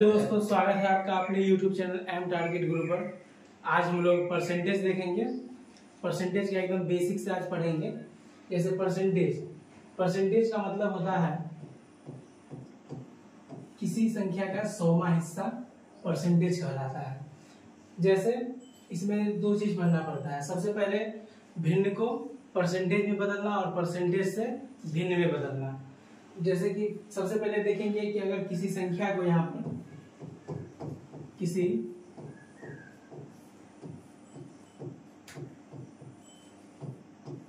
दोस्तों, स्वागत है आपका अपने YouTube चैनल एम टारगेट गुरु पर। आज हम लोग परसेंटेज देखेंगे। परसेंटेज का एकदम बेसिक से आज पढ़ेंगे। जैसे परसेंटेज का मतलब होता है किसी संख्या का 100वां हिस्सा परसेंटेज कहलाता है। जैसे इसमें दो चीज पढ़ना पड़ता है। सबसे पहले भिन्न को परसेंटेज में बदलना और परसेंटेज से भिन्न में बदलना। जैसे कि सबसे पहले देखेंगे कि अगर किसी संख्या को यहाँ पर किसी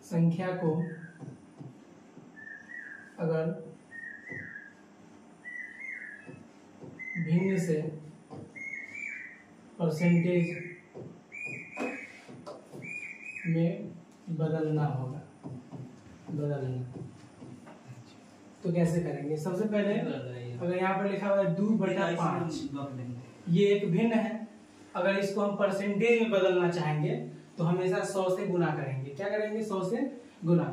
संख्या को अगर भिन्न से परसेंटेज में बदलना होगा। तो कैसे करेंगे? सबसे पहले अगर यहाँ पर लिखा हुआ है 2/5, ये एक भिन्न है। अगर इसको हम परसेंटेज में बदलना चाहेंगे तो हमेशा 100 से गुना करेंगे। क्या करेंगे? 100 से गुना।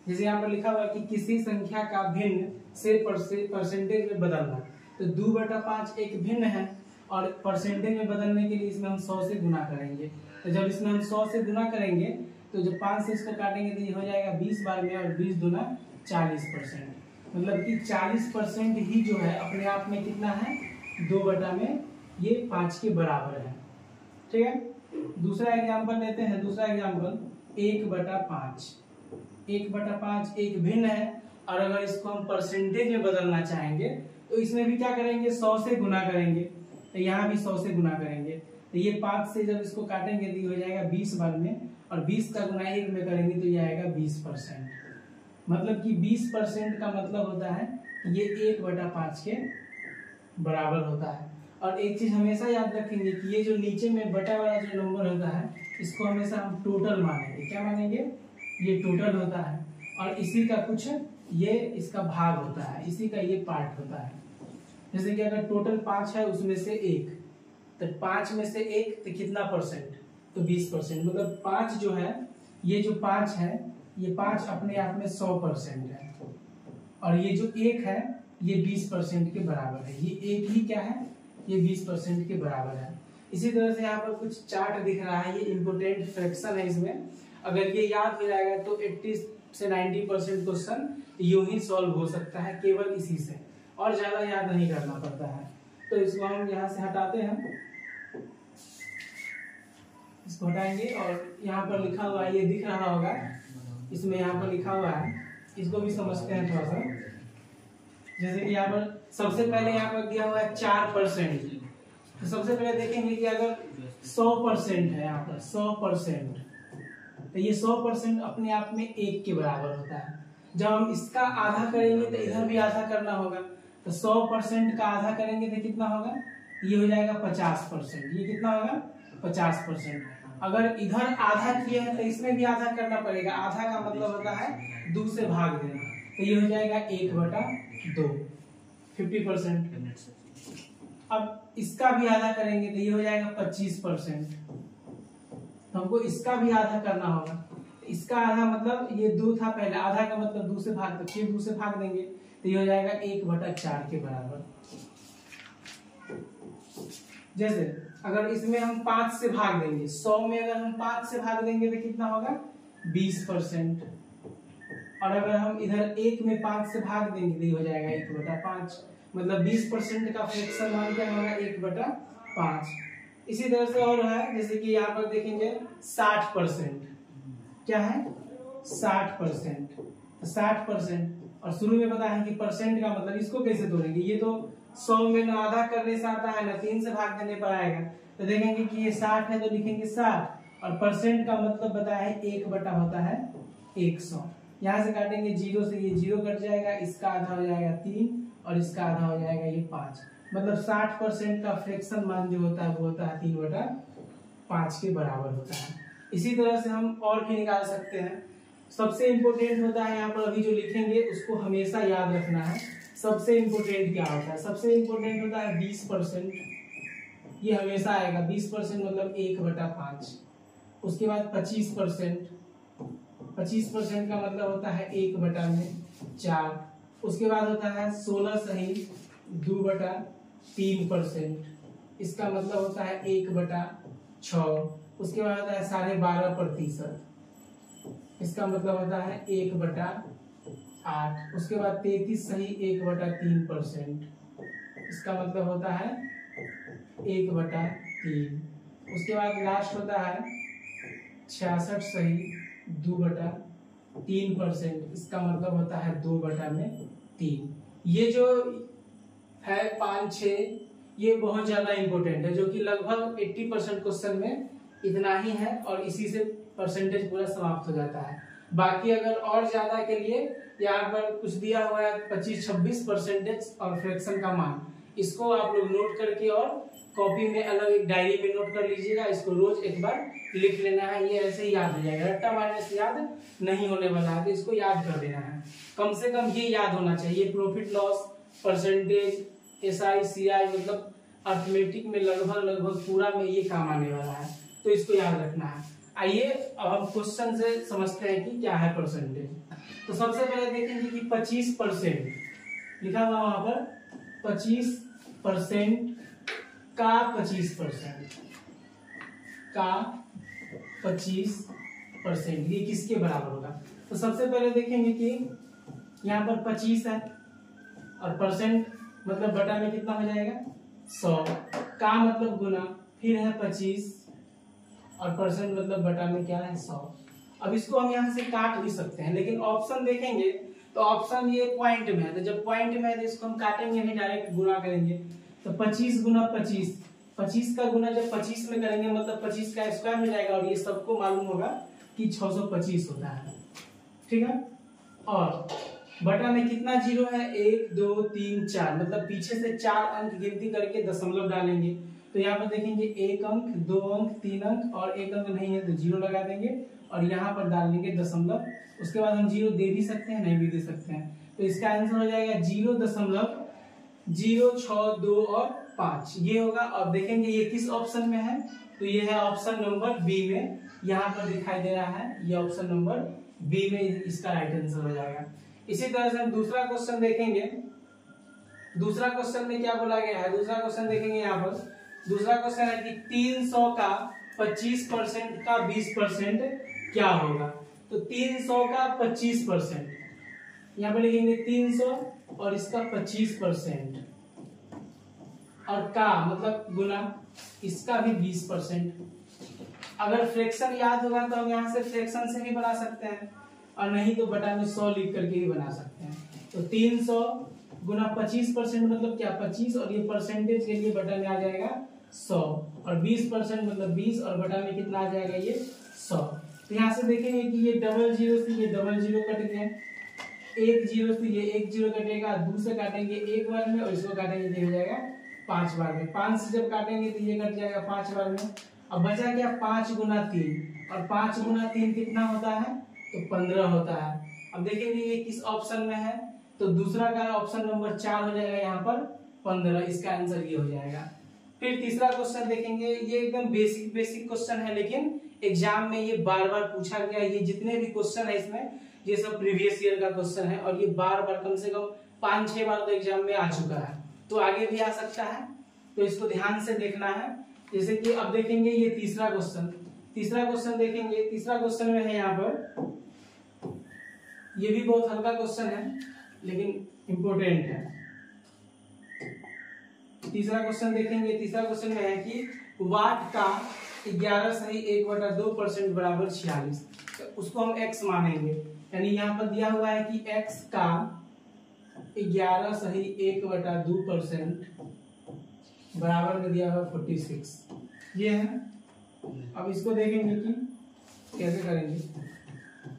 जैसे यहाँ पर लिखा हुआ है कि किसी संख्या का भिन्न से परसेंटेज में बदलना, तो 2/5 एक भिन्न है और परसेंटेज में बदलने के लिए इसमें हम 100 से गुना करेंगे। तो जब इसमें हम 100 से गुना करेंगे तो जब 5 से इसको काटेंगे तो ये हो जाएगा 20 बार में, और 20 दूना 40%। मतलब कि 40% ही जो है अपने आप में कितना है? 2/5 के बराबर है। ठीक है। दूसरा एग्जांपल लेते हैं। दूसरा एग्जांपल 1/5। 1/5 एक भिन्न है और अगर इसको हम परसेंटेज में बदलना चाहेंगे तो इसमें भी क्या करेंगे? 100 से गुना करेंगे। तो यहाँ भी 100 से गुना करेंगे। तो ये 5 से जब इसको काटेंगे तो ये हो जाएगा 20 बार में, और 20 का गुना 1 में करेंगे तो ये आएगा 20%। मतलब कि 20% का मतलब होता है कि ये 1/5 के बराबर होता है। और एक चीज हमेशा याद रखेंगे कि ये जो नीचे में बटा वाला जो नंबर होता है इसको हमेशा हम टोटल मानेंगे। क्या मानेंगे? ये टोटल होता है और इसी का कुछ ये इसका भाग होता है, इसी का ये पार्ट होता है। जैसे कि अगर टोटल 5 है उसमें से 1, तो 5 में से 1 तो कितना परसेंट? तो 20%। मतलब 5 जो है, ये जो 5 है, ये 5 अपने आप में 100% है और ये जो 1 है ये 20% के बराबर है। ये 1 ही क्या है? ये 20% के बराबर है। इसी तरह से यहाँ पर कुछ चार्ट दिख रहा है, ये इम्पोर्टेंट फ्रैक्शन है। इसमें अगर ये याद हो जाएगा तो 80 से 90% क्वेश्चन यूं ही सॉल्व हो सकता है, केवल इसी से, और ज्यादा याद नहीं करना पड़ता है। तो इसको हम यहाँ से हटाते हैं, इसको हटाएंगे और यहाँ पर लिखा हुआ है, ये दिख रहा होगा, इसमें यहाँ पर लिखा हुआ है, इसको भी समझते हैं थोड़ा सा। जैसे कि यहाँ पर सबसे पहले यहाँ पर दिया हुआ है 4%। तो सबसे पहले देखेंगे कि अगर 100% है, यहाँ पर 100%, तो ये 100% अपने आप में 1 के बराबर होता है। जब हम इसका आधा करेंगे तो इधर भी आधा करना होगा। तो 100% का आधा करेंगे तो कितना होगा? ये हो जाएगा 50%। ये कितना होगा? 50%। अगर इधर आधा किया है तो इसमें भी आधा करना पड़ेगा। आधा का मतलब होता है 2 से भाग देना। तो ये हो जाएगा 1/2, 50%। अब इसका भी आधा करेंगे तो ये हो जाएगा 25%। तो हमको इसका भी आधा करना होगा। इसका आधा मतलब ये 2 था पहले, आधा का मतलब 2 से भाग, तो फिर 2 से भाग देंगे तो ये हो जाएगा 1/4 के बराबर। जैसे अगर इसमें हम 5 से भाग देंगे, 100 में अगर हम 5 से भाग देंगे तो कितना होगा? 20%। और अगर हम इधर 1 में 5 से भाग देंगे तो ये हो जाएगा 1/5। मतलब 20% का फ्रैक्शन मान क्या होगा? 1/5। इसी तरह से और है, जैसे कि यहाँ पर देखेंगे 60%। क्या है? 60%। 60%, और शुरू में पता है कि परसेंट का मतलब इसको कैसे तोड़ेंगे? ये तो 100 में ना आधा करने से आता है ना 3 से भाग देने पर आएगा। तो देखेंगे कि ये 60 है तो लिखेंगे 60, और परसेंट का मतलब बताया है 1 होता है 100। यहाँ से काटेंगे 0 से, ये 0 कट जाएगा, इसका आधा हो जाएगा 3 और इसका आधा हो जाएगा ये 5। मतलब 60% का फ्रैक्शन मान जो होता है वो होता है 3/5 के बराबर होता है। इसी तरह से हम और भी निकाल सकते हैं। सबसे इंपॉर्टेंट होता है यहाँ पर अभी जो लिखेंगे उसको हमेशा याद रखना है। सबसे इंपॉर्टेंट क्या होता है? सबसे इंपॉर्टेंट होता है 20%। ये हमेशा आएगा 20% मतलब 1/5। उसके बाद 25%। 25% का मतलब होता है 1/4। उसके बाद होता है 16 सही 2/4। 3%, इसका मतलब होता है 1/6। उसके बाद होता है 12.5%, इसका मतलब होता है 1/8। उसके बाद 33 सही 1/3%, इसका मतलब होता है 1/3। उसके बाद लास्ट होता है 66 सही 2/3%, इसका मतलब होता है 2/3। ये जो है 5, 6 ये बहुत ज्यादा इंपॉर्टेंट है, जो कि लगभग 80% क्वेश्चन में इतना ही है और इसी से परसेंटेज पूरा समाप्त हो जाता है। बाकी अगर और ज्यादा के लिए यहाँ पर कुछ दिया हुआ है 25-26% और फ्रैक्शन का मान, इसको आप लोग नोट करके और कॉपी में अलग एक डायरी में नोट कर लीजिएगा। इसको रोज एक बार लिख लेना है, ये ऐसे ही याद हो जाएगा। रट्टा मारने से याद नहीं होने वाला है, तो इसको याद कर देना है। कम से कम ये याद होना चाहिए। Profit loss, percentage, SI CI मतलब अर्थमेटिक में लगभग पूरा में ये काम आने वाला है, तो इसको याद रखना है। आइए अब हम क्वेश्चन से समझते हैं कि क्या है परसेंटेज। तो सबसे पहले देखेंगे कि 25% लिखा हुआ वहां पर, 25% का 25% का 25% ये किसके बराबर होगा। तो सबसे पहले देखेंगे कि यहाँ पर 25 है और परसेंट मतलब बटा में कितना हो जाएगा 100, का मतलब गुना, फिर है 25 और परसेंट मतलब बटा में क्या है 100। अब इसको हम यहाँ से काट भी सकते हैं, लेकिन ऑप्शन देखेंगे तो ऑप्शन ये पॉइंट में है, तो जब पॉइंट में है तो इसको हम काटेंगे नहीं, डायरेक्ट गुना करेंगे। तो 25 गुना 25, 25 का गुना जब 25 में करेंगे मतलब 25 का स्क्वायर हो जाएगा, और ये सबको मालूम होगा कि 625 होता है, ठीक है। और बटा में कितना जीरो है 1 2 3 4, मतलब पीछे से 4 अंक गिनती करके दशमलव डालेंगे। तो यहाँ पर देखेंगे 1 अंक 2 अंक 3 अंक और 1 अंक नहीं है तो जीरो लगा देंगे और यहाँ पर डाल देंगे दशमलव। उसके बाद हम जीरो दे भी सकते हैं, नहीं भी दे सकते हैं, तो इसका आंसर हो जाएगा 0.062 और 5 ये होगा। और देखेंगे ये किस ऑप्शन में है, तो ये है ऑप्शन नंबर बी में, यहाँ पर दिखाई दे रहा है, ये ऑप्शन नंबर बी में इसका राइट आंसर हो जाएगा। इसी तरह से हम दूसरा क्वेश्चन देखेंगे। दूसरा क्वेश्चन में क्या बोला गया है, दूसरा क्वेश्चन देखेंगे यहाँ पर। दूसरा क्वेश्चन है कि 300 का 25% का 20% क्या होगा। तो 300 का 25%, यहाँ पर लिखेंगे 300 और इसका 25% और का मतलब गुना, इसका भी 20%। अगर फ्रैक्शन याद होगा तो हम यहाँ से फ्रैक्शन से भी बना सकते हैं, और नहीं तो बटा में 100 लिख करके भी बना सकते हैं। तो 300 गुना 25% मतलब क्या 25, और ये परसेंटेज के लिए बटा में आ जाएगा 100, और 20% मतलब 20 और बटा में कितना आ जाएगा ये 100। तो यहाँ से देखेंगे कि ये डबल जीरो से ये डबल जीरो कट गए, एक जीरो से ये एक जीरो कटेगा, 2 से काटेंगे 1 बार में और इसको काटेंगे तो हो जाएगा 5 बार में, 5 से जब काटेंगे तो ये कट जाएगा 5 बार में। अब बचा क्या 5 गुना 3, और 5 गुना 3 कितना होता है तो 15 होता है। अब देखेंगे ये किस ऑप्शन में है, तो दूसरा का ऑप्शन नंबर 4 हो जाएगा यहाँ पर 15, इसका आंसर ये हो जाएगा। फिर तीसरा क्वेश्चन देखेंगे, ये एकदम बेसिक क्वेश्चन है, लेकिन एग्जाम में ये बार बार पूछा गया। ये जितने भी क्वेश्चन है इसमें ये सब प्रीवियस ईयर का क्वेश्चन है, और ये बार बार कम से कम 5-6 बार तो एग्जाम में आ चुका है, तो आगे भी आ सकता है, तो इसको ध्यान से देखना है। जैसे कि अब देखेंगे ये तीसरा क्वेश्चन देखेंगे। तीसरा क्वेश्चन में है यहाँ पर, ये भी बहुत हल्का क्वेश्चन है लेकिन इंपॉर्टेंट है। तीसरा क्वेश्चन देखेंगे। तीसरा क्वेश्चन में है कि वाट का 11 सही 1/2% बराबर 46, तो उसको हम x मानेंगे। यानी यहाँ पर दिया हुआ है कि x का 11 सही 1/2% बराबर में दिया हुआ 46, ये है। अब इसको देखेंगे कि कैसे करेंगे।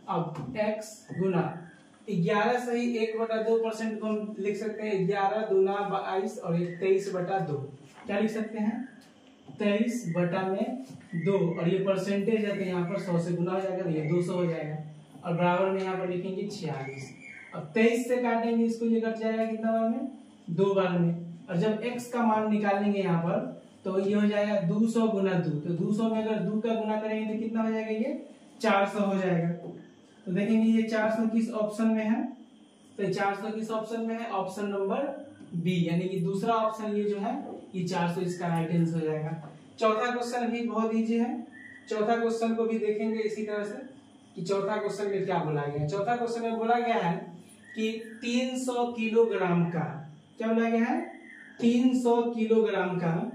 अब x गुना 11 सही 1/2% को हम लिख सकते हैं 11 दूना 22 और 23/2, क्या लिख सकते हैं 23/2, और ये परसेंटेज है तो यहाँ पर 100 से गुना हो जाएगा तो ये 200 हो जाएगा, और बराबर में यहाँ पर लिखेंगे 46। अब 23 से काटेंगे इसको, ये कट जाएगा कितना बार में 2 बार में, और जब x का मान निकालेंगे यहाँ पर तो ये हो जाएगा 200 गुना 2, तो 200 में अगर 2 का गुना करेंगे तो कितना हो जाएगा ये 400 हो जाएगा। तो देखेंगे ये 400 किस ऑप्शन में है, तो 400 किस ऑप्शन में है, ऑप्शन नंबर बी, यानी कि दूसरा ऑप्शन ये जो है ये 400 इसका राइट आंसर हो जाएगा। चौथा क्वेश्चन भी बहुत इजी है। चौथा क्वेश्चन को भी देखेंगे इसी तरह से कि चौथा क्वेश्चन में क्या बोला गया है। चौथा क्वेश्चन में बोला गया है कि 300 किलोग्राम का, क्या बोला गया है, 300 किलोग्राम का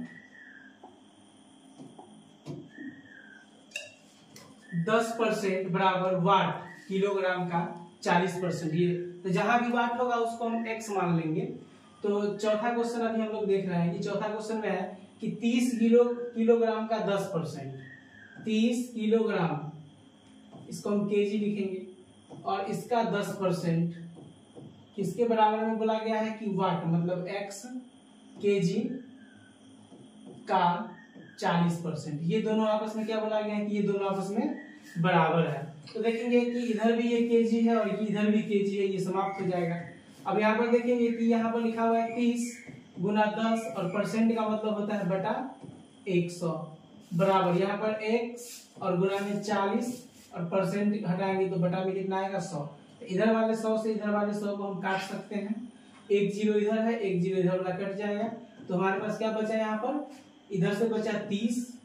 10% बराबर वाट, किलोग्राम का 40%। ये तो जहां भी वाट होगा उसको हम x मान लेंगे। तो चौथा क्वेश्चन अभी हम लोग देख रहे हैं कि चौथा क्वेश्चन में है कि 30 किलोग्राम का 10%, 30 किलोग्राम, इसको हम केजी लिखेंगे, और इसका 10% किसके बराबर में बोला गया है कि वाट, मतलब x केजी का 40%। ये दोनों आपस में क्या बोला गया है कि ये दोनों आपस में बराबर है। तो देखेंगे कि इधर भी ये केजी है और इधर भी केजी है, ये समाप्त हो जाएगा। अब यहाँ पर देखेंगे कि यहाँ पर लिखा हुआ है 30 गुना 10 और परसेंट का मतलब होता है बटा 100 बराबर, यहाँ पर x और गुना में 40 और परसेंट हटाएंगे तो बटा में कितना आएगा 100। इधर वाले 100 से इधर वाले 100 को हम काट सकते हैं, एक जीरो इधर है, एक जीरो इधर वाला कट जाएगा। तो हमारे पास क्या बचा यहाँ पर, इधर से बचा 30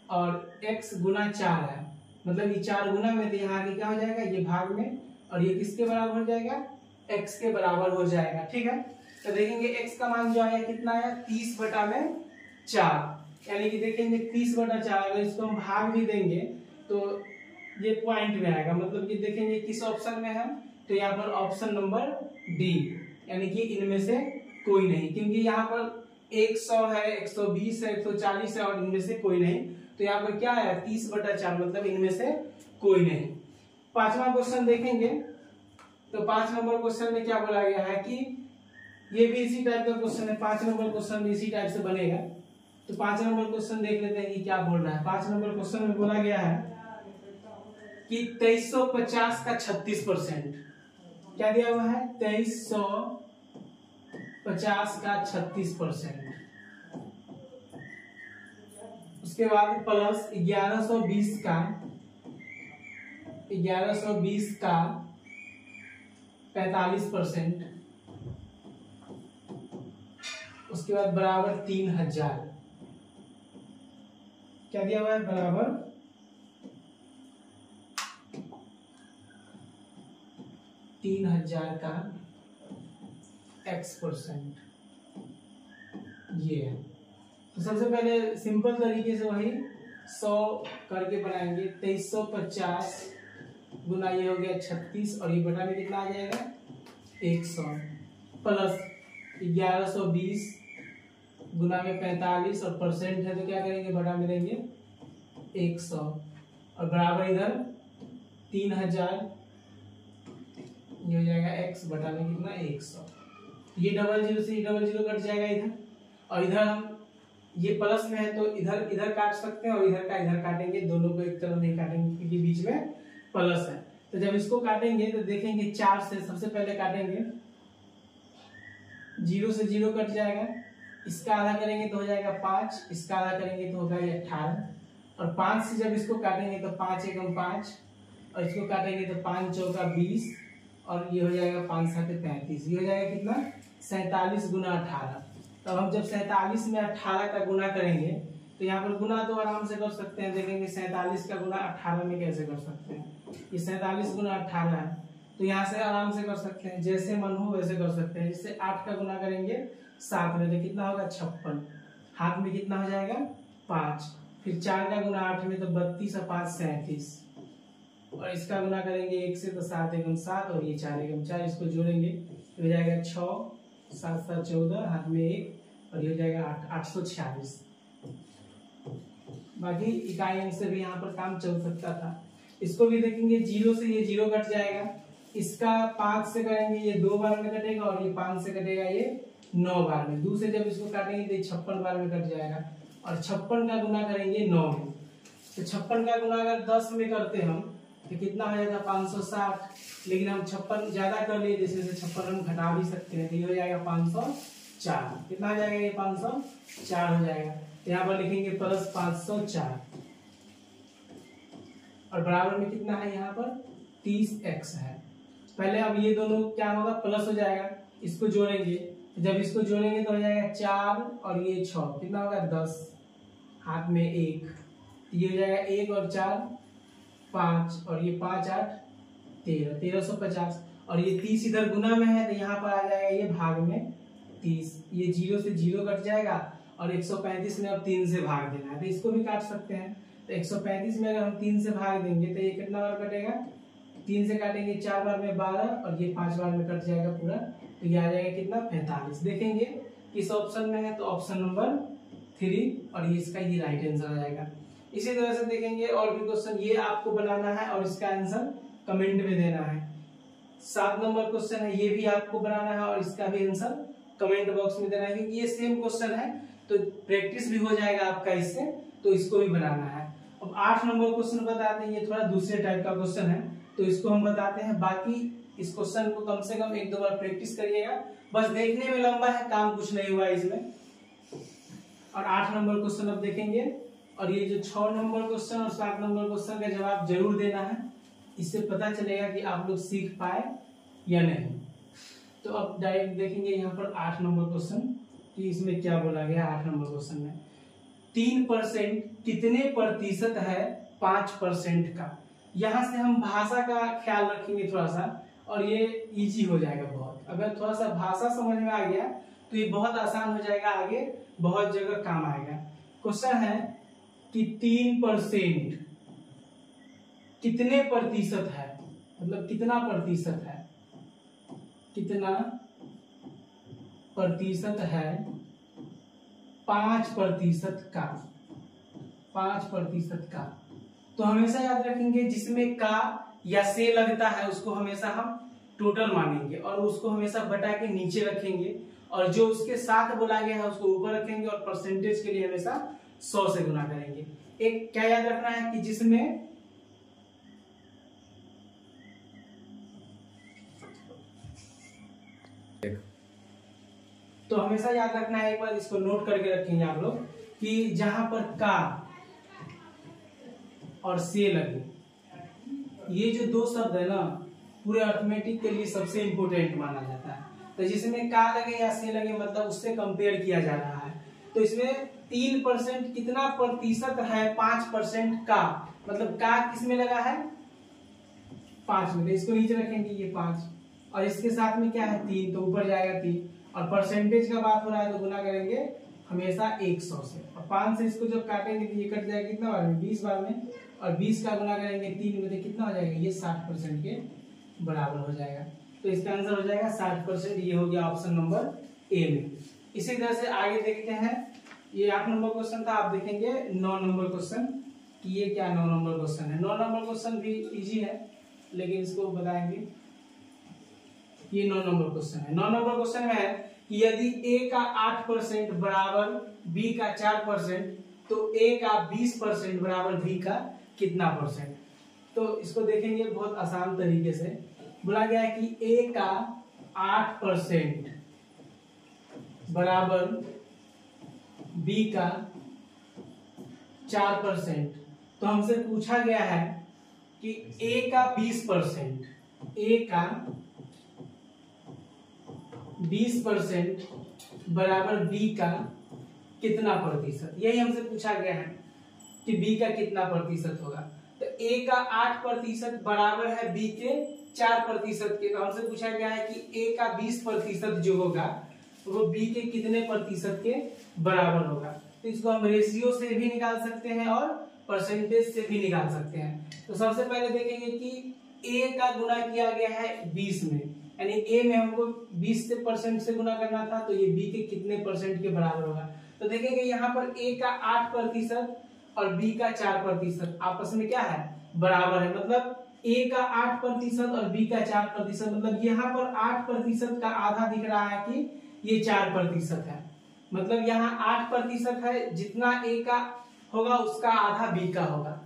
और x गुना 4 है, मतलब ये 4 गुना में, तो यहाँ आगे क्या हो जाएगा, ये भाग में, और ये किसके बराबर हो जाएगा, x के बराबर हो जाएगा। ठीक है, तो देखेंगे x का मान जो आया कितना आया, 30 बटा में 4, यानी कि देखेंगे 30 बटा 4, अगर इसको हम भाग भी देंगे तो ये पॉइंट में आएगा, मतलब कि देखेंगे किस ऑप्शन में है, तो यहाँ पर ऑप्शन नंबर डी, यानी कि इनमें से कोई नहीं, क्योंकि यहाँ पर 100 है, 120 है, 140 है और इनमें से कोई नहीं। तो यहाँ पर क्या है, 30 बटा 4, मतलब इनमें से कोई नहीं। पांचवा क्वेश्चन देखेंगे तो 5 नंबर क्वेश्चन में क्या बोला गया है कि ये भी इसी टाइप का क्वेश्चन है, 5 नंबर क्वेश्चन भी इसी टाइप से बनेगा। तो 5 नंबर क्वेश्चन देख लेते हैं कि क्या बोल रहा है। 5 नंबर क्वेश्चन में बोला गया है कि 2350 का 36%, क्या दिया हुआ है, 2350 का 36%, उसके बाद प्लस 1120 का 45%, उसके बाद बराबर 3000, क्या दिया हुआ है, बराबर 3000 का x%, ये है। तो सबसे पहले सिंपल तरीके से वही 100 करके बनाएंगे, 2350 गुना ये हो गया 36 और ये बटा में कितना आ जाएगा 100, प्लस 1120 गुना में 45 और परसेंट है तो क्या करेंगे, बटा में देंगे 100 और बराबर इधर 3000, ये हो जाएगा x बटा में कितना 100। ये डबल जीरो से डबल जीरो कट जाएगा इधर, और इधर हम ये प्लस में है तो इधर इधर काट सकते हैं और इधर का इधर काटेंगे, दोनों को एक तरफ नहीं काटेंगे क्योंकि बीच में प्लस है। तो जब इसको काटेंगे तो देखेंगे 4 से सबसे पहले काटेंगे, 0 से 0 कट जाएगा, इसका आधा करेंगे तो हो जाएगा 5, इसका आधा करेंगे तो होगा 18, और 5 से जब इसको काटेंगे तो 5 एकम 5, और इसको काटेंगे तो 5 चौका 20, और ये हो जाएगा 5 साते 35, ये हो जाएगा कितना 47 गुना 18। तो हम जब 47 में 18 का गुना करेंगे तो यहाँ पर गुना तो आराम से कर सकते हैं, देखेंगे 47 का गुना 18 में कैसे कर सकते हैं, ये 47 गुना 18 है तो यहाँ से आराम से कर सकते हैं, जैसे मन हो वैसे कर सकते हैं। जैसे 8 का गुना करेंगे 7 में तो कितना होगा 56, हाथ में कितना हो जाएगा 5, फिर 4 का गुना 8 में तो 32 और 5 37, और इसका गुना करेंगे 1 से तो 7 एकम 7 और ये 4 एकम 4, इसको जोड़ेंगे तो हो जाएगा 6, 7 7 14, हाथ में 1 और ये हो जाएगा 846। बाकी इकाई अंक से भी यहाँ पर काम चल सकता था। इसको भी देखेंगे 0 से ये 0 कट जाएगा, इसका 5 से करेंगे ये 2 बार में कटेगा, और ये 5 से कटेगा ये 9 बार में, 2 से जब इसको काटेंगे तो 56 बार में कट जाएगा, और 56 का गुना करेंगे 9 में, तो 56 का गुना अगर 10 में करते हम तो कितना हो जाएगा 560, लेकिन हम 56 ज्यादा कर लिए, जैसे 56 हम घटा भी सकते हैं, तो ये हो जाएगा 504, कितना आ जाएगा ये 504 हो जाएगा। यहाँ पर लिखेंगे प्लस 504 और बराबर में कितना है यहाँ पर 30x है। पहले अब ये दोनों क्या होगा प्लस हो जाएगा, इसको जोड़ेंगे तो जब इसको जोड़ेंगे तो हो जाएगा 4 और ये 6, कितना होगा 10, हाथ में 1, ये हो जाएगा 1 और 4 5, और ये 5 8 13, 1350, और ये 30 इधर गुना में है तो यहाँ पर आ जाएगा ये भाग में 30, ये 0 से 0 कट जाएगा, और 135 में अब 3 से भाग देना है तो इसको भी काट सकते हैं। तो 135 में अगर हम 3 से भाग देंगे तो ये कितना बार कटेगा, 3 से काटेंगे 4 बार में 12, और ये 5 बार में कट जाएगा पूरा, तो ये आ जाएगा कितना 45। देखेंगे किस ऑप्शन में है, तो ऑप्शन नंबर 3, और ये इसका ये राइट आंसर आ जाएगा। इसी तरह से देखेंगे और भी क्वेश्चन, ये आपको बनाना है और इसका आंसर कमेंट में देना है। 7 नंबर क्वेश्चन है, ये भी आपको बनाना है और इसका भी आंसर कमेंट बॉक्स में देना है, क्योंकि ये सेम क्वेश्चन है तो प्रैक्टिस भी हो जाएगा आपका इससे, तो इसको भी बनाना है। अब 8 नंबर क्वेश्चन बताते हैं, ये थोड़ा दूसरे टाइप का क्वेश्चन है तो इसको हम बताते हैं। बाकी इस क्वेश्चन को कम से कम 1-2 बार प्रैक्टिस करिएगा, बस देखने में लंबा है, काम कुछ नहीं हुआ इसमें। और 8 नंबर क्वेश्चन अब देखेंगे, और ये जो 6 नंबर क्वेश्चन और 7 नंबर क्वेश्चन का जवाब जरूर देना है, इससे पता चलेगा कि आप लोग सीख पाए या नहीं। तो अब डायरेक्ट देखेंगे यहाँ पर 8 नंबर क्वेश्चन कि इसमें क्या बोला गया। 8 नंबर क्वेश्चन में 3% कितने प्रतिशत है 5% का। यहाँ से हम भाषा का ख्याल रखेंगे थोड़ा सा, और ये इजी हो जाएगा बहुत। अगर थोड़ा सा भाषा समझ में आ गया तो ये बहुत आसान हो जाएगा, आगे बहुत जगह काम आएगा। क्वेश्चन है कि 3% कितने प्रतिशत है, मतलब कितना प्रतिशत है, कितना प्रतिशत है 5% का, 5% का। तो हमेशा याद रखेंगे जिसमें का या से लगता है उसको हमेशा हम टोटल मानेंगे, और उसको हमेशा बटा के नीचे रखेंगे, और जो उसके साथ बोला गया है उसको ऊपर रखेंगे, और परसेंटेज के लिए हमेशा 100 से गुना करेंगे। एक क्या याद रखना है कि जिसमें तो हमेशा याद रखना है, एक बार इसको नोट करके रखेंगे आप लोग, कि जहां पर का और से लगे, ये जो 2 शब्द है ना पूरे अर्थमेटिक के लिए सबसे इंपोर्टेंट माना जाता है। तो जिसमें का लगे या से लगे मतलब उससे कंपेयर किया जा रहा है। तो इसमें 3% कितना प्रतिशत है 5% का, मतलब का किसमें लगा है 5 में, तो इसको नीचे रखेंगे ये 5, और इसके साथ में क्या है 3, तो ऊपर जाएगा 3, और परसेंटेज का बात हो रहा है तो गुना करेंगे हमेशा 100 से, और 5 से इसको जब काटेंगे तो ये कट जाएगा कितना बार में 20 बार में, और 20 का गुना करेंगे 3 में तो कितना हो जाएगा ये 60% के बराबर हो जाएगा। तो इसका आंसर हो जाएगा 60%। ये हो गया ऑप्शन नंबर ए में। इसी तरह से आगे देखते हैं, ये 8 नंबर क्वेश्चन था। आप देखेंगे 9 नंबर क्वेश्चन कि ये क्या 9 नंबर क्वेश्चन है। 9 नंबर क्वेश्चन भी इजी है लेकिन इसको बताएंगे। ये 9 नंबर क्वेश्चन है। 9 नंबर क्वेश्चन में है कि यदि a का 8% बराबर b का 4%, तो a का 20% बराबर b का कितना परसेंट। तो इसको देखेंगे बहुत आसान तरीके से। बोला गया है कि a का 8% बराबर b का 4%। तो हमसे पूछा गया है कि a का 20%, a का 20% बराबर b का कितना प्रतिशत, यही हमसे पूछा गया है कि b का कितना प्रतिशत होगा। तो a का 8% बराबर है b के 4% के। तो हमसे पूछा गया है कि a का 20% जो होगा वो b के कितने प्रतिशत के बराबर होगा। तो इसको हम रेशियो से भी निकाल सकते हैं और परसेंटेज से भी निकाल सकते हैं। तो सबसे पहले देखेंगे कि a का गुना किया गया है 20 में, यानी a में हमको 20 से परसेंट से गुना करना था, तो ये b के कितने परसेंट के बराबर होगा। तो देखेंगे यहाँ पर a का 8% और b का 4% आपस में क्या है बराबर है, मतलब a का 8% और b का 4%, मतलब यहाँ पर 8% का आधा दिख रहा है कि ये 4% है, मतलब यहाँ 8% है, जितना a का होगा उसका आधा b का होगा।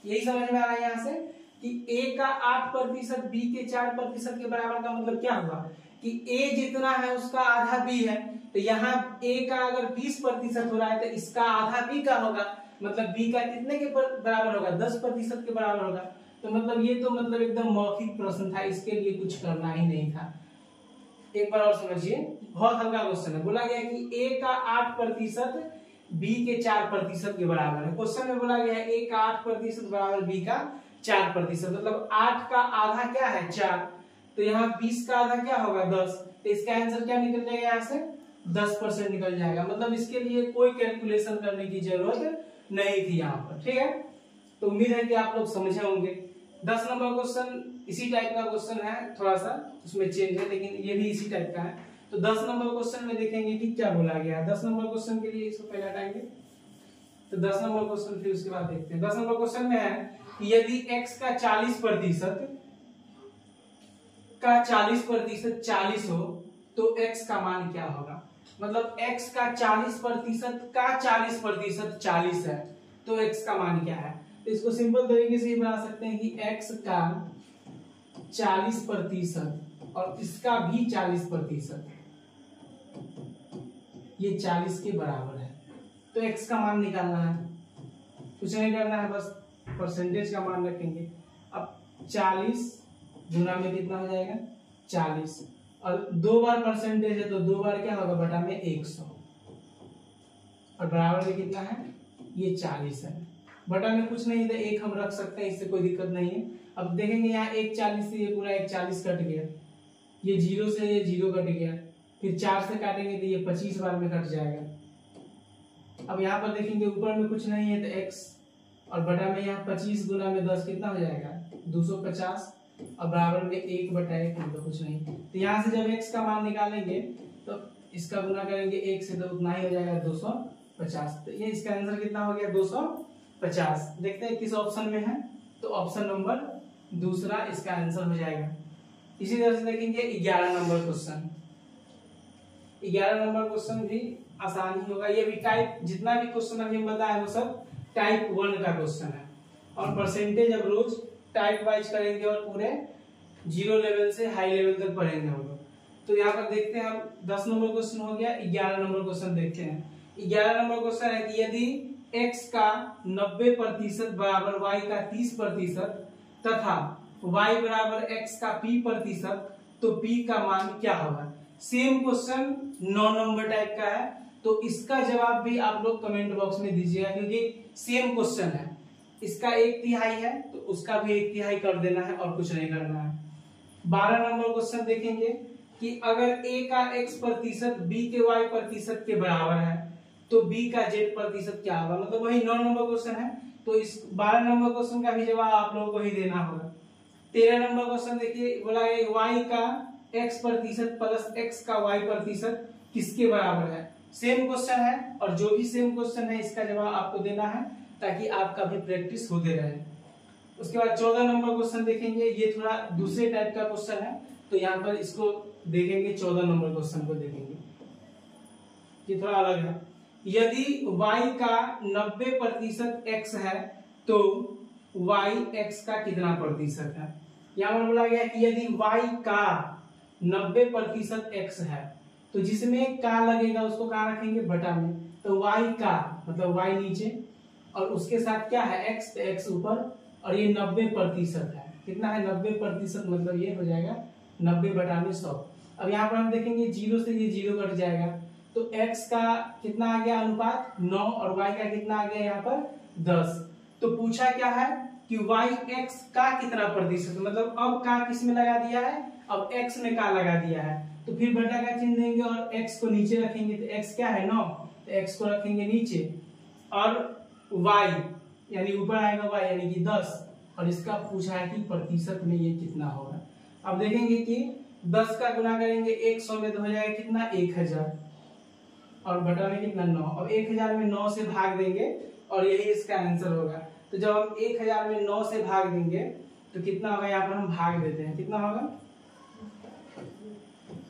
यही समझ में आ रहा है यहाँ से कि a का 8% b के 4% के बराबर का मतलब क्या हुआ कि a जितना है उसका आधा b है। तो यहाँ a का अगर 20% हो रहा है तो इसका आधा b का होगा, मतलब b का कितने के बराबर होगा 10% के बराबर होगा। तो मतलब ये तो मतलब एकदम मौखिक प्रश्न था, इसके लिए कुछ करना ही नहीं था। एक बार और समझिए, बहुत हल्का क्वेश्चन है। बोला गया कि ए का 8% बी के 4% के बराबर है। क्वेश्चन में बोला गया है ए का 8% बराबर बी का 4%, मतलब 8 का आधा क्या है 4, तो यहाँ 20 का आधा क्या होगा 10, तो इसका आंसर क्या निकल जाएगा यहाँ से 10% निकल जाएगा। मतलब इसके लिए कोई कैलकुलेशन करने की जरूरत नहीं थी यहाँ पर, ठीक है। तो उम्मीद है कि आप लोग समझे होंगे। 10 नंबर क्वेश्चन इसी टाइप का क्वेश्चन है, थोड़ा सा उसमें चेंज है लेकिन ये भी इसी टाइप का है। तो 10 नंबर क्वेश्चन में देखेंगे कि क्या बोला गया है। 10 नंबर क्वेश्चन के लिए इसको पहले हटाएंगे, तो 10 नंबर क्वेश्चन फिर उसके बाद देखते हैं। 10 नंबर क्वेश्चन में है कि यदि x का 40% 40 हो तो x का मान क्या होगा। मतलब x का 40% का 40% 40 है, तो x का मान क्या है। तो इसको सिंपल तरीके से बना सकते हैं कि x का 40% और इसका भी 40%, ये 40 के बराबर है। तो x का मान निकालना है, कुछ नहीं करना है, बस परसेंटेज का मान रखेंगे। अब 40 गुना में कितना हो जाएगा 40, और 2 बार परसेंटेज है तो 2 बार क्या होगा बटा में 100, और बराबर में कितना है ये 40 है। बटा में कुछ नहीं है, एक हम रख सकते हैं, इससे कोई दिक्कत नहीं है। अब देखेंगे यहाँ 1 40 से ये पूरा 1 40 कट गया, ये 0 से ये 0 कट गया, फिर 4 से काटेंगे तो ये 25 बार में कट जाएगा। अब यहाँ पर देखेंगे ऊपर में कुछ नहीं है तो x, और बटा में यहाँ 25 गुना में 10 कितना हो जाएगा 250, और बराबर में 1/1 मतलब कुछ नहीं। तो यहाँ से जब x का मान निकालेंगे तो इसका गुना करेंगे 1 से तो उतना ही हो जाएगा 250। तो ये इसका आंसर कितना हो गया 250। देखते हैं किस ऑप्शन में है, तो ऑप्शन नंबर दूसरा इसका आंसर हो जाएगा। इसी तरह से देखेंगे 11 नंबर क्वेश्चन। 11 नंबर क्वेश्चन भी आसान ही होगा। ये भी टाइप, जितना भी क्वेश्चन अभी हम बताए वो सब टाइप 1 का क्वेश्चन है, और परसेंटेज अब रोज टाइप वाइज करेंगे और पूरे 0 लेवल से हाई लेवल तक पढ़ेंगे हम लोग। तो यहाँ पर देखते हैं हम 10 नंबर क्वेश्चन हो गया। 11 नंबर क्वेश्चन देखते हैं। 11 नंबर क्वेश्चन है कि यदि x का 90% बराबर y का 30% तथा y बराबर x का p%, तो p का मान क्या होगा। सेम क्वेश्चन 9 नंबर टाइप का है, तो इसका जवाब भी आप लोग कमेंट बॉक्स में दीजिएगा, क्योंकि सेम क्वेश्चन है। इसका 1/3 है तो उसका भी 1/3 कर देना है और कुछ नहीं करना है। 12 नंबर क्वेश्चन देखेंगे कि अगर a का x% b के y% के बराबर है तो b का z% क्या होगा। मतलब वही 9 नंबर क्वेश्चन है, तो इस 12 नंबर क्वेश्चन का भी जवाब आप लोगों को ही देना होगा। 13 नंबर क्वेश्चन देखिए, बोला है y का x% प्लस x का y% किसके बराबर है। सेम क्वेश्चन है, और जो भी सेम क्वेश्चन है इसका जवाब आपको देना है, ताकि आपका भी प्रैक्टिस होते रहे। उसके बाद 14 नंबर क्वेश्चन देखेंगे, ये थोड़ा दूसरे टाइप का क्वेश्चन है, तो यहाँ पर इसको देखेंगे। 14 नंबर क्वेश्चन को देखेंगे, ये थोड़ा अलग है। यदि y का 90% x है तो y x का कितना प्रतिशत है। यहाँ पर बोला गया कि यदि y का 90% x है तो जिसमें का लगेगा उसको कहाँ रखेंगे बटा में, तो y का मतलब y नीचे और उसके साथ क्या है x, तो x ऊपर, और ये 90% है। कितना है 90%, मतलब ये हो जाएगा 90/100। अब यहाँ पर हम देखेंगे 0 से ये 0 कट जाएगा, तो x का कितना आ गया अनुपात 9, और y का कितना आ गया यहाँ पर 10। तो पूछा क्या है कि yx का कितना प्रतिशत, मतलब अब का किस में लगा दिया है, अब x में का लगा दिया है, तो फिर बटा का चिन्ह देंगे और x को नीचे रखेंगे, तो x क्या है 9, तो x को रखेंगे नीचे, और y यानी ऊपर आएगा y यानी कि 10, और इसका पूछा है कि प्रतिशत में ये कितना होगा। अब देखेंगे कि 10 का गुना करेंगे 100 में तो हो जाएगा कितना 1000, और बटा में कितना 9, अब 1000 में 9 से भाग देंगे और यही इसका आंसर होगा। तो जब हम 1000 में 9 से भाग देंगे तो कितना होगा, यहाँ पर हम भाग देते हैं, कितना होगा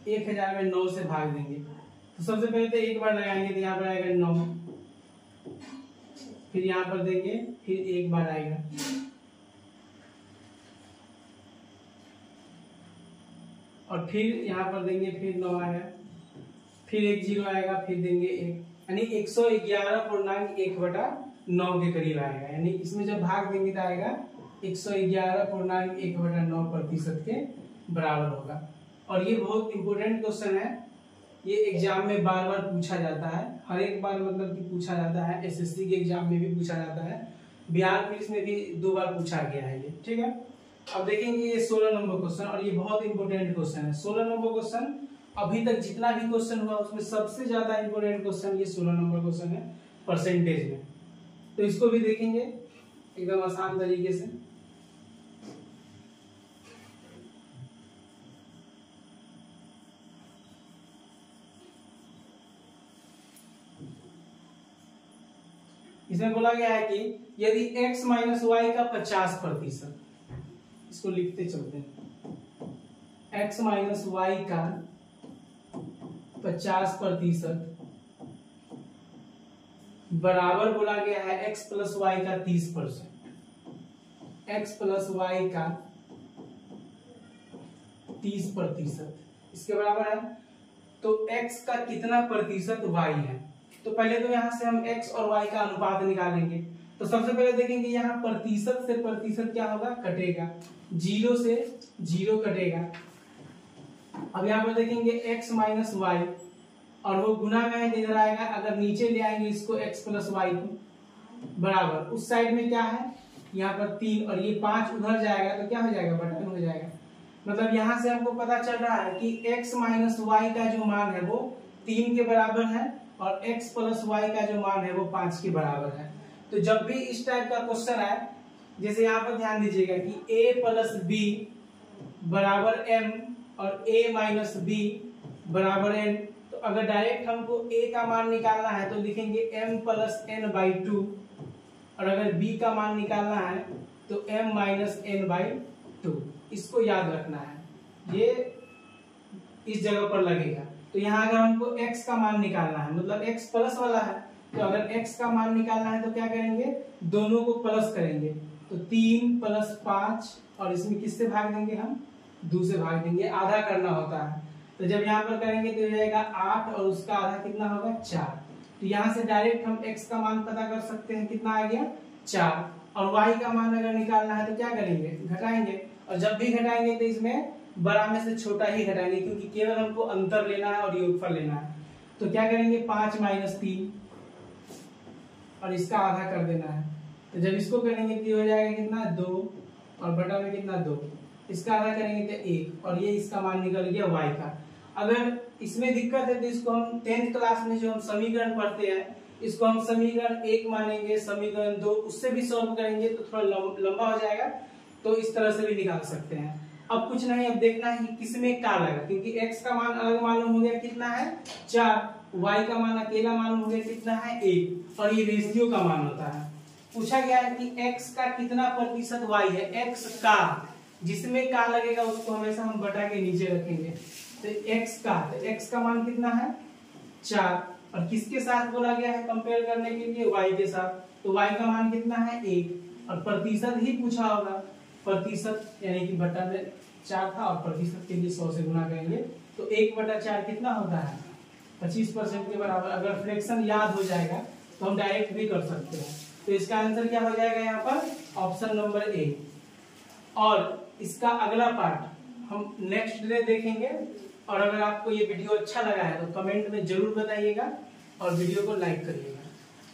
1000 में 9 से भाग देंगे, तो सबसे पहले तो एक बार लगाएंगे तो यहाँ पर आएगा 9, फिर यहाँ पर देंगे, फिर एक बार आएगा, और फिर यहाँ पर देंगे, फिर 9 आएगा, फिर एक 0 आएगा, फिर देंगे 1, यानी 111.1/9 के करीब आएगा। यानी इसमें जब भाग देंगे तो आएगा 111.1/9% के बराबर होगा। और ये बहुत इंपॉर्टेंट क्वेश्चन है, ये एग्जाम में बार बार पूछा जाता है, हर एक बार मतलब कि पूछा जाता है, एसएससी के एग्जाम में भी पूछा जाता है, बिहार पुलिस में भी 2 बार पूछा गया है ये, ठीक है। अब देखेंगे ये 16 नंबर क्वेश्चन, और ये बहुत इंपॉर्टेंट क्वेश्चन है। 16 नंबर क्वेश्चन अभी तक जितना भी क्वेश्चन हुआ उसमें सबसे ज्यादा इंपॉर्टेंट क्वेश्चन ये 16 नंबर क्वेश्चन है परसेंटेज में। तो इसको भी देखेंगे एकदम आसान तरीके से। इसमें बोला गया है कि यदि x माइनस वाई का 50%, इसको लिखते चलते हैं, x माइनस वाई का 50% बराबर बोला गया है x प्लस वाई का 30%, x प्लस वाई का 30% इसके बराबर है। तो x का कितना प्रतिशत y है, तो पहले तो यहां से हम x और y का अनुपात निकालेंगे। तो सबसे पहले देखेंगे यहाँ प्रतिशत से प्रतिशत क्या होगा, कटेगा, 0 से 0 कटेगा। अब यहाँ पर देखेंगे x माइनस वाई, और वो गुना में इधर आएगा, अगर नीचे ले आएंगे इसको x प्लस वाई को बराबर, उस साइड में क्या है यहाँ पर 3 और ये 5 उधर जाएगा तो क्या हो जाएगा, बटा में हो जाएगा। मतलब यहाँ से हमको पता चल रहा है कि x माइनस वाई का जो मान है वो 3 के बराबर है, और x प्लस वाई का जो मान है वो 5 के बराबर है। तो जब भी इस टाइप का क्वेश्चन आए, जैसे यहाँ पर ध्यान दीजिएगा कि a प्लस बी बराबर m और a माइनस बी बराबर n, तो अगर डायरेक्ट हमको a का मान निकालना है तो लिखेंगे m प्लस n बाई 2, और अगर b का मान निकालना है तो m माइनस n बाई 2। इसको याद रखना है, ये इस जगह पर लगेगा। तो यहाँ अगर हमको x का मान निकालना है, मतलब x प्लस वाला है, तो अगर x का मान निकालना है तो क्या करेंगे, दोनों को प्लस करेंगे, तो 3 प्लस 5, और इसमें किससे भाग देंगे, हम 2 से भाग देंगे, आधा करना होता है। तो जब यहाँ पर करेंगे तो हो जाएगा 8, और उसका आधा कितना होगा, 4। तो यहाँ से डायरेक्ट हम x का मान पता कर सकते हैं, कितना आ गया, 4। और y का मान अगर निकालना है तो क्या करेंगे, घटाएंगे, और जब भी घटाएंगे तो इसमें बड़ा में से छोटा ही घटाएंगे, क्योंकि केवल हमको अंतर लेना है और योगफल लेना है। तो क्या करेंगे, 5 माइनस 3, और इसका आधा कर देना है। तो जब इसको करेंगे तो हो जाएगा कितना, 2, और बटा में कितना, 2, इसका आधा करेंगे तो 1, और ये इसका मान निकल गया y का। अगर इसमें दिक्कत है तो इसको हम 10th क्लास में जो हम समीकरण पढ़ते हैं, इसको हम समीकरण 1 मानेंगे, समीकरण 2 उससे भी सॉल्व करेंगे तो थोड़ा लंबा हो जाएगा, तो इस तरह से भी निकाल सकते हैं। अब कुछ नहीं, अब देखना है कि किसमें क्या लगा, क्योंकि x का मान अलग मालूम हो गया कितना है, 4, y का मान अकेला मालूम हो गया कितना है, 1, और ये रेशियो का मान होता है। पूछा गया है कि x का कितना प्रतिशत y है, x का, जिसमें का लगेगा उसको हमेशा हम बटा के नीचे रखेंगे। तो x का मान कितना है, 4, और किसके साथ बोला गया है कंपेयर करने के लिए, y के साथ, तो y का मान कितना है, 1, और प्रतिशत ही पूछा होगा, प्रतिशत यानी कि बटा में 4 था, और प्रतिशत के लिए 100 से गुना करेंगे तो 1/4 कितना होता है, 25% के बराबर। अगर फ्रैक्शन याद हो जाएगा तो हम डायरेक्ट भी कर सकते हैं। तो इसका आंसर क्या हो जाएगा यहाँ पर, ऑप्शन नंबर ए। और इसका अगला पार्ट हम नेक्स्ट डे देखेंगे। और अगर आपको ये वीडियो अच्छा लगा है तो कमेंट में जरूर बताइएगा और वीडियो को लाइक करिएगा।